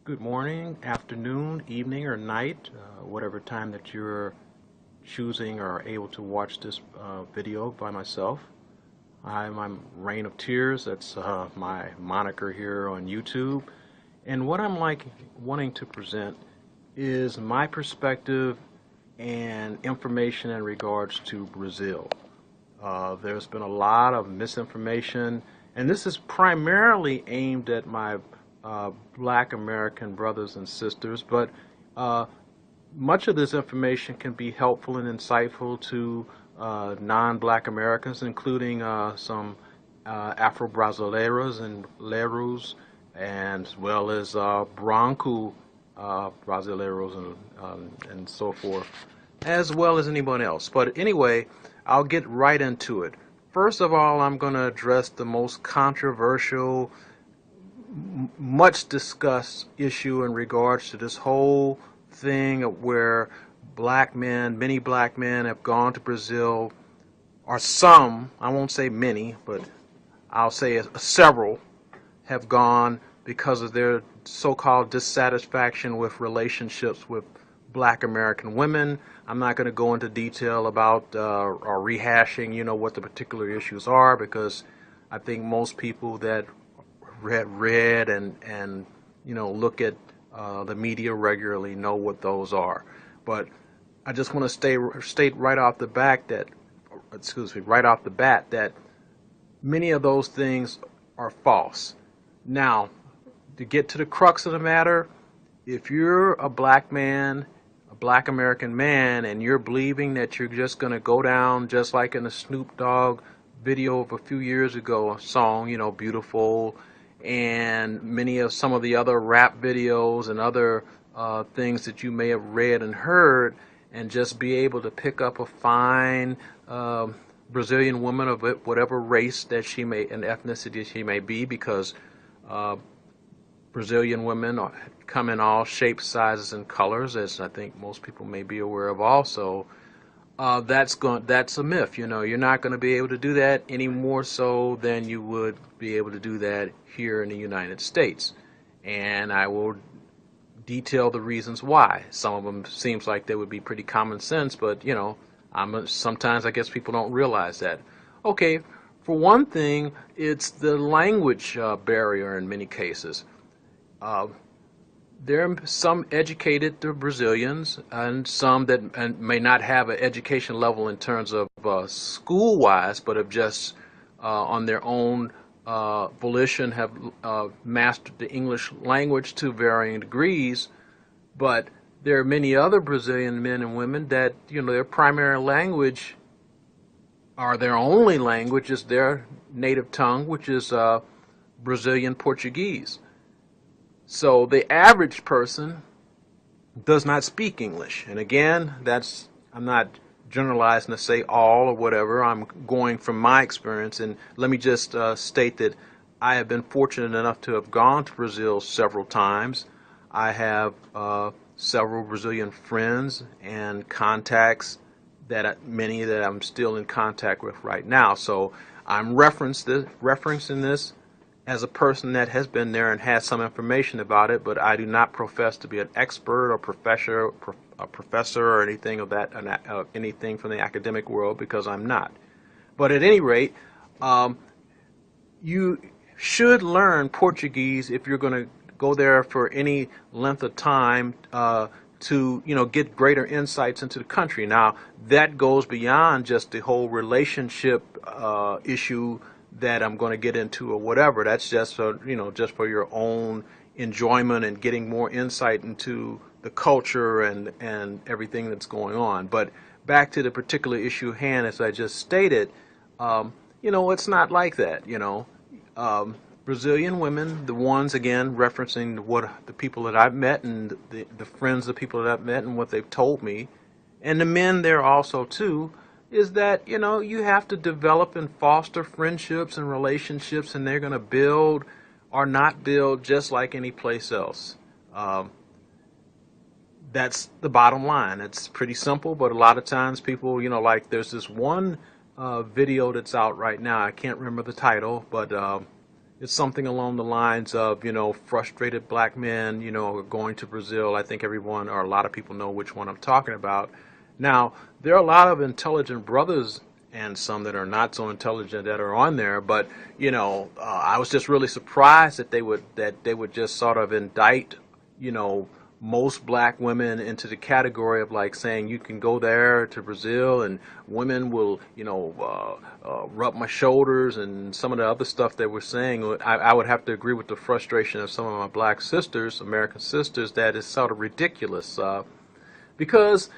Good morning, afternoon, evening, or night, whatever time that you're choosing or able to watch this video by myself. I'm Rain of Tears. That's my moniker here on YouTube. And what I'm wanting to present is my perspective and information in regards to Brazil. There's been a lot of misinformation, and this is primarily aimed at my black American brothers and sisters, but much of this information can be helpful and insightful to non-black Americans, including some Afro-Brasileiros and Leros, and as well as Branco Brasileiros and so forth, as well as anyone else. But anyway, I'll get right into it. First of all, I'm going to address the most controversial, much discussed issue in regards to this whole thing where many black men have gone to Brazil, or some, I won't say many, but I'll say several have gone because of their so-called dissatisfaction with relationships with black American women. I'm not going to go into detail about or rehashing, what the particular issues are, because I think most people that read and look at the media regularly know what those are. But I just want to state right off the bat that many of those things are false. Now, to get to the crux of the matter, if you're a black man, a black American man, and you're believing that you're just going to go down just like in the Snoop Dogg video of a few years ago, a song, Beautiful, and some of the other rap videos and other things that you may have read and heard, and just be able to pick up a fine Brazilian woman of whatever race that she may and ethnicity she may be, because Brazilian women come in all shapes, sizes, and colors, as I think most people may be aware of also. That's a myth. You're not going to be able to do that any more so than you would be able to do that here in the United States. And I will detail the reasons why. Some of them seems like they would be pretty common sense, but sometimes I guess people don't realize that. Okay, for one thing, it's the language barrier in many cases. There are some educated Brazilians and some that may not have an education level in terms of school-wise, but have just on their own volition have mastered the English language to varying degrees. But there are many other Brazilian men and women that their primary language, or their only language, is their native tongue, which is Brazilian Portuguese. So the average person does not speak English. And again, I'm not generalizing to say all or whatever. I'm going from my experience. And let me just state that I have been fortunate enough to have gone to Brazil several times. I have several Brazilian friends and contacts, many that I'm still in contact with right now. So I'm referencing this as a person that has been there and has some information about it, but I do not profess to be an expert or professor or anything of that, anything from the academic world, because I'm not. But at any rate, you should learn Portuguese if you're going to go there for any length of time to get greater insights into the country. Now, that goes beyond just the whole relationship issue that I'm going to get into or whatever. That's just just for your own enjoyment and getting more insight into the culture and everything that's going on. But back to the particular issue at hand, as I just stated, it's not like that. Brazilian women, the ones, again, referencing the people that I've met and the friends of people that I've met and what they've told me, and the men there also too, is that you have to develop and foster friendships and relationships, and they're going to build or not build just like any place else. That's the bottom line. It's pretty simple, but a lot of times people, like there's this one video that's out right now. I can't remember the title, but it's something along the lines of, frustrated black men, are going to Brazil. I think everyone or a lot of people know which one I'm talking about. Now, there are a lot of intelligent brothers and some that are not so intelligent that are on there, but I was just really surprised that they would just sort of indict, you know, most black women into the category of like saying you can go there to Brazil and women will, rub my shoulders and some of the other stuff that we're saying. I would have to agree with the frustration of some of my black sisters, American sisters, that is sort of ridiculous. Because,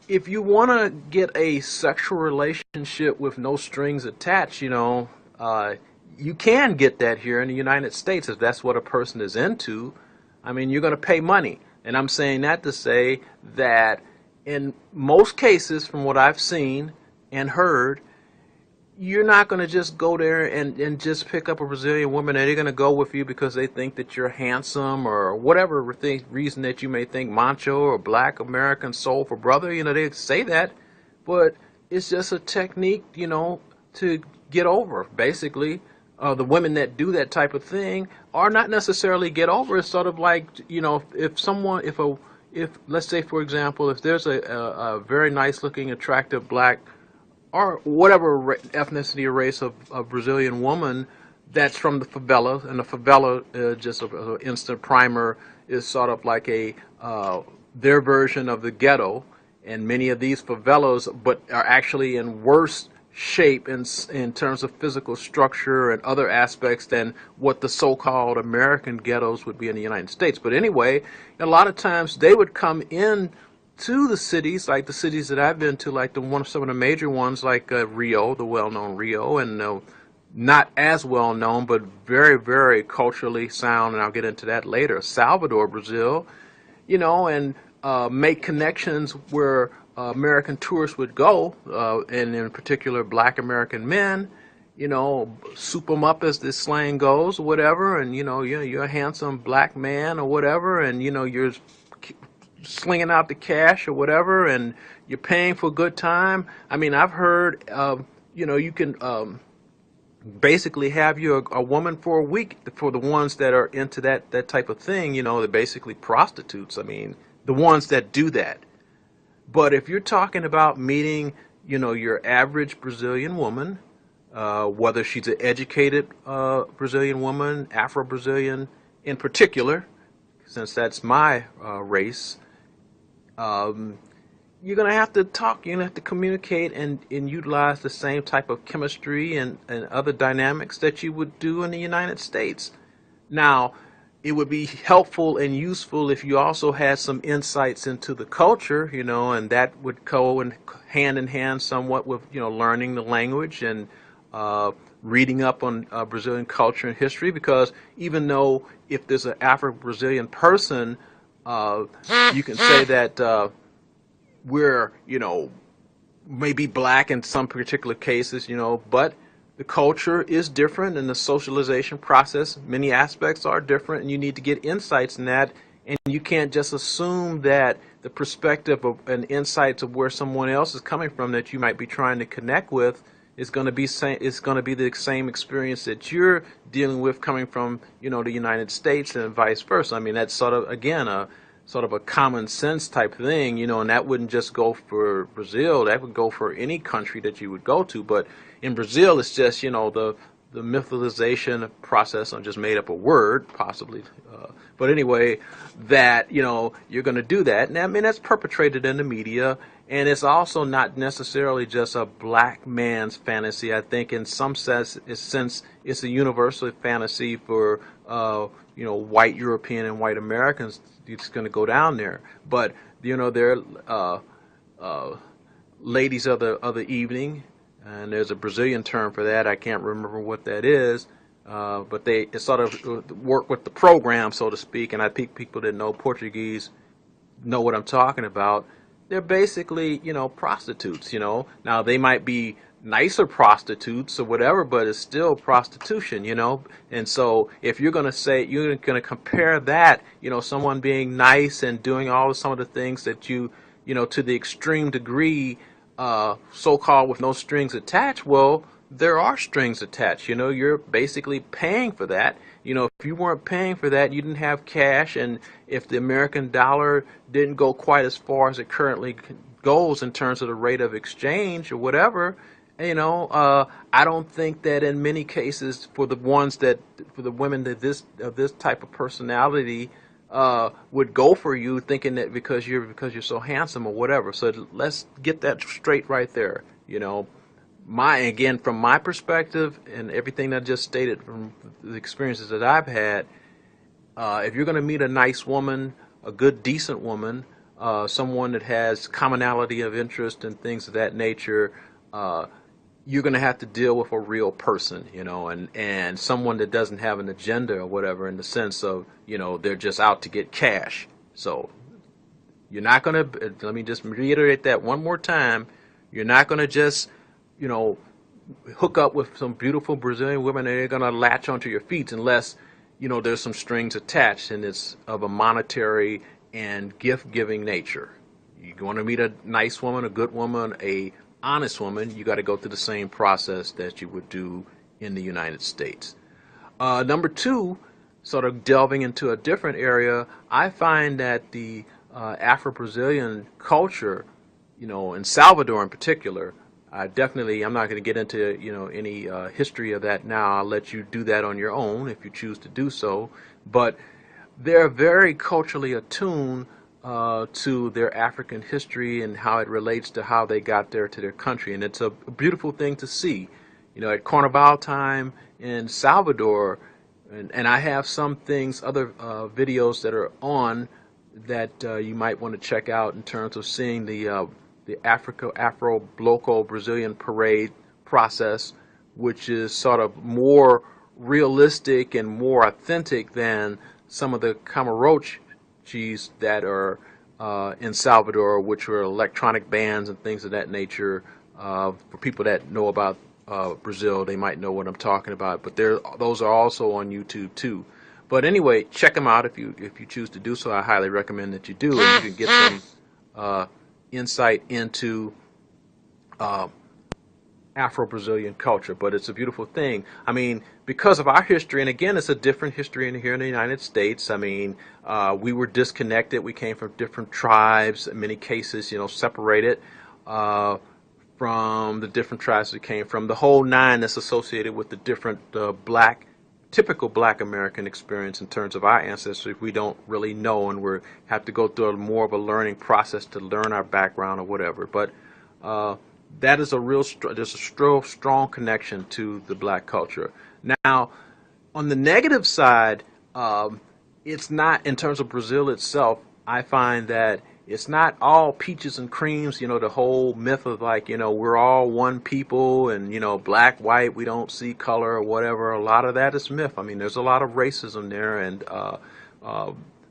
if you want to get a sexual relationship with no strings attached, you can get that here in the United States if that's what a person is into. I mean, you're going to pay money. And I'm saying that to say that in most cases, from what I've seen and heard, you're not going to just go there and just pick up a Brazilian woman and they're going to go with you because they think that you're handsome or whatever reason that you may think macho or black American soulful brother. They say that, but it's just a technique, to get over, basically. The women that do that type of thing are not necessarily get over. It's sort of like, if let's say, for example, if there's a very nice looking, attractive black or whatever ethnicity or race of Brazilian woman that's from the favela, and the favela, just an instant primer, is sort of like their version of the ghetto, and many of these favelas, but are actually in worse shape in terms of physical structure and other aspects than what the so-called American ghettos would be in the United States. But anyway, a lot of times they would come in to the cities, like the cities that I've been to, like some of the major ones, like Rio, the well-known Rio, and not as well-known, but very, very culturally sound, and I'll get into that later, Salvador, Brazil, and make connections where American tourists would go, and in particular black American men, soup them up as this slang goes, or whatever, and you're a handsome black man or whatever, and you're slinging out the cash or whatever, and you're paying for a good time. I mean, I've heard, you can basically have you a woman for a week for the ones that are into that type of thing. They're basically prostitutes. I mean, the ones that do that. But if you're talking about meeting, your average Brazilian woman, whether she's an educated Brazilian woman, Afro-Brazilian in particular, since that's my race, you're going to have to talk, you're going to have to communicate and utilize the same type of chemistry and other dynamics that you would do in the United States. Now, it would be helpful and useful if you also had some insights into the culture, and that would go hand in hand somewhat with, learning the language and reading up on Brazilian culture and history, because even though if there's an Afro-Brazilian person, you can say that we're, maybe black in some particular cases, but the culture is different and the socialization process, many aspects are different, and you need to get insights in that. And you can't just assume that the perspective of and insights of where someone else is coming from that you might be trying to connect with is going to be the same experience that you're dealing with coming from, the United States, and vice versa. I mean, that's sort of, again, a common sense type thing, and that wouldn't just go for Brazil. That would go for any country that you would go to. But in Brazil, it's just, the mythicalization process. I just made up a word, possibly. But anyway, that, you're going to do that. And I mean, that's perpetrated in the media. And it's also not necessarily just a black man's fantasy. I think in some sense it's a universal fantasy for, white European and white Americans. It's going to go down there. But, there are ladies of the evening, and there's a Brazilian term for that. I can't remember what that is. But it sort of work with the program, so to speak. And I think people that know Portuguese know what I'm talking about. They're basically, prostitutes, Now, they might be nicer prostitutes or whatever, but it's still prostitution, And so if you're going to say, you're going to compare that, someone being nice and doing some of the things that to the extreme degree, so-called with no strings attached, well, there are strings attached. You're basically paying for that. If you weren't paying for that, you didn't have cash, and if the American dollar didn't go quite as far as it currently goes in terms of the rate of exchange or whatever, I don't think that in many cases for the women that this type of personality would go for you, thinking that because you're so handsome or whatever. So let's get that straight right there. From my perspective and everything I just stated from the experiences that I've had, if you're going to meet a nice woman, a good, decent woman, someone that has commonality of interest and things of that nature, you're going to have to deal with a real person, and someone that doesn't have an agenda or whatever, in the sense of, they're just out to get cash. So you're not going to, let me just reiterate that one more time, you're not going to just hook up with some beautiful Brazilian women and they're going to latch onto your feet unless, there's some strings attached and it's of a monetary and gift-giving nature. You want to meet a nice woman, a good woman, a honest woman, you got to go through the same process that you would do in the United States. Number two, sort of delving into a different area, I find that the Afro-Brazilian culture, in Salvador in particular, I'm not going to get into any history of that now. I'll let you do that on your own if you choose to do so. But they're very culturally attuned to their African history and how it relates to how they got there to their country, and it's a beautiful thing to see. At Carnival time in Salvador, and I have some things, other videos that are on that you might want to check out in terms of seeing the Afro-Brazilian parade process, which is sort of more realistic and more authentic than some of the Camaroches that are in Salvador, which were electronic bands and things of that nature. For people that know about Brazil, they might know what I'm talking about, but those are also on YouTube too. But anyway, check them out if you choose to do so. I highly recommend that you do, and you can get some insight into Afro-Brazilian culture. But it's a beautiful thing. I mean, because of our history, and again, it's a different history here in the United States. I mean, we were disconnected. We came from different tribes, in many cases, separated from the different tribes we came from. The whole nine that's associated with the different typical black American experience in terms of our ancestry, we don't really know, and we have to go through more of a learning process to learn our background or whatever. But that is there's a strong connection to the black culture. Now, on the negative side, it's not, in terms of Brazil itself, I find that it's not all peaches and creams, the whole myth of we're all one people and, black, white, we don't see color or whatever. A lot of that is myth. I mean, there's a lot of racism there, and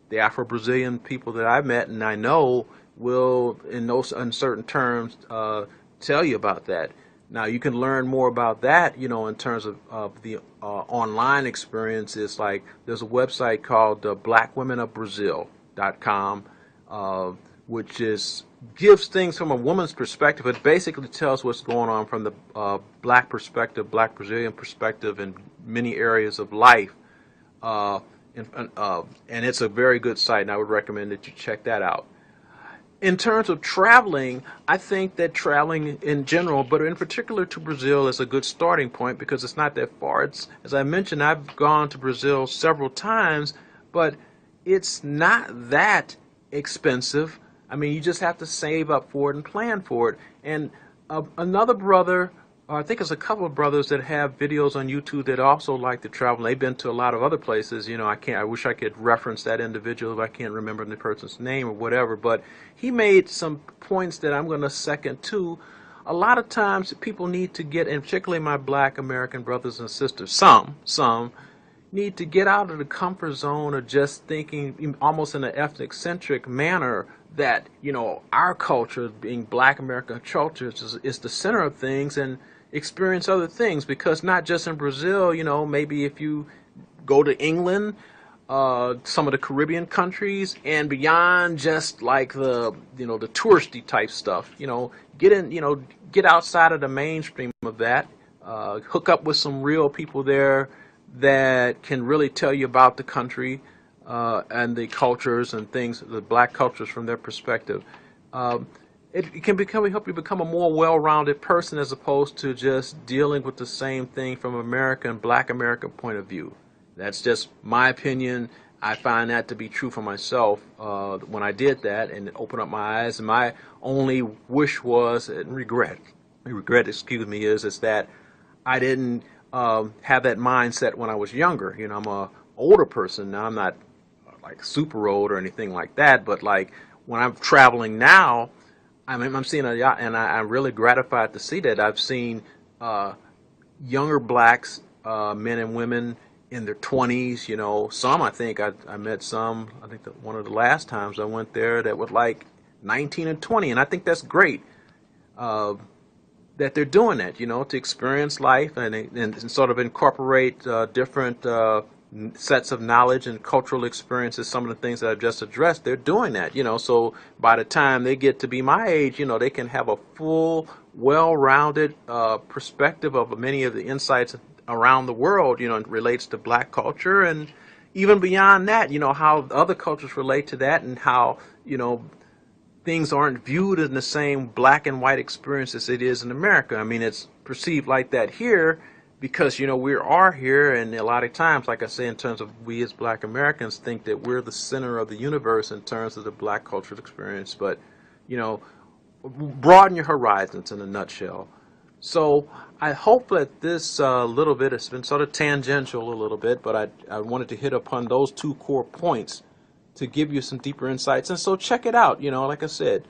the Afro-Brazilian people that I've met and I know will, in those uncertain terms, tell you about that. Now, you can learn more about that, in terms of the online experiences. Like, there's a website called blackwomenofbrazil.com, which gives things from a woman's perspective. It basically tells what's going on from the black perspective, black Brazilian perspective in many areas of life. And it's a very good site, and I would recommend that you check that out. In terms of traveling, I think that traveling in general, but in particular to Brazil, is a good starting point because it's not that far. As I mentioned, I've gone to Brazil several times, but it's not that expensive. I mean, you just have to save up for it and plan for it. And another brother, or I think it's a couple of brothers that have videos on YouTube that also like to travel. They've been to a lot of other places. I wish I could reference that individual if I can't remember the person's name or whatever. But he made some points that I'm going to second too. A lot of times people need to get, and particularly my black American brothers and sisters, some need to get out of the comfort zone of just thinking almost in an ethnic-centric manner that, our culture, being black American culture, is the center of things, and experience other things. Because not just in Brazil, maybe if you go to England, some of the Caribbean countries, and beyond just like the touristy type stuff, get outside of the mainstream of that, hook up with some real people there that can really tell you about the country and the cultures and things, the black cultures from their perspective. Um, it can help you become a more well-rounded person as opposed to just dealing with the same thing from Black American point of view. That's just my opinion. I find that to be true for myself when I did that, and it opened up my eyes. And my only wish was, and regret, excuse me, is that I didn't have that mindset when I was younger. You know, I'm a older person now. I'm not like super old or anything like that, but like when I'm traveling now, I'm seeing a yacht, and I'm really gratified to see that. I've seen younger blacks, men and women in their 20s. You know, some I met some. I think that one of the last times I went there that were like 19 and 20, and I think that's great. That they're doing that, you know, to experience life and sort of incorporate different sets of knowledge and cultural experiences. Some of the things that I've just addressed, they're doing that, you know, so by the time they get to be my age, you know, they can have a full, well-rounded perspective of many of the insights around the world, you know, it relates to black culture, and even beyond that, you know, how other cultures relate to that, and how, you know, things aren't viewed in the same black and white experience as it is in America. I mean, it's perceived like that here because, you know, we are here, and a lot of times, like I say, in terms of we as black Americans think that we're the center of the universe in terms of the black cultural experience. But, you know, broaden your horizons in a nutshell. So I hope that this little bit has been sort of tangential a little bit, but I wanted to hit upon those two core points to give you some deeper insights. And so check it out. You know, like I said,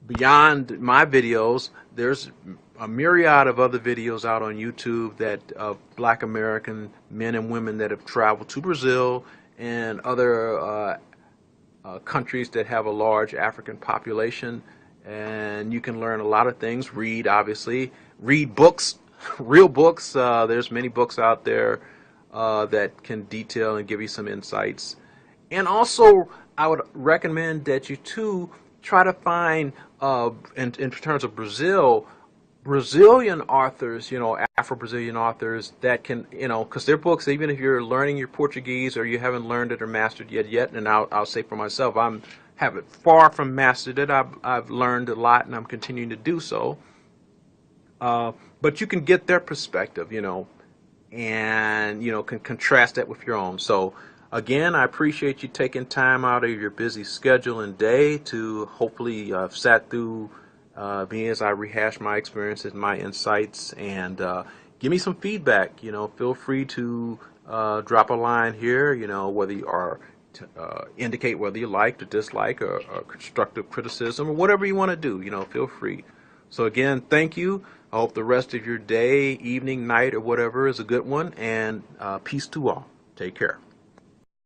beyond my videos, there's a myriad of other videos out on YouTube that of black American men and women that have traveled to Brazil and other countries that have a large African population. And you can learn a lot of things. Obviously, read books, real books. There's many books out there that can detail and give you some insights. And also, I would recommend that you too try to find, in terms of Brazil, Brazilian authors, you know, Afro-Brazilian authors that can, you know, because their books, even if you're learning your Portuguese or you haven't learned it or mastered it yet, and I'll say for myself, have it far from mastered it. I've learned a lot, and I'm continuing to do so. But you can get their perspective, you know, and, you know, can contrast that with your own. So again, I appreciate you taking time out of your busy schedule and day to hopefully sat through me as I rehash my experiences, my insights, and give me some feedback. You know, feel free to drop a line here, you know, whether you are indicate whether you like or dislike or constructive criticism or whatever you want to do, you know, feel free. So again, thank you. I hope the rest of your day, evening, night, or whatever is a good one, and peace to all. Take care.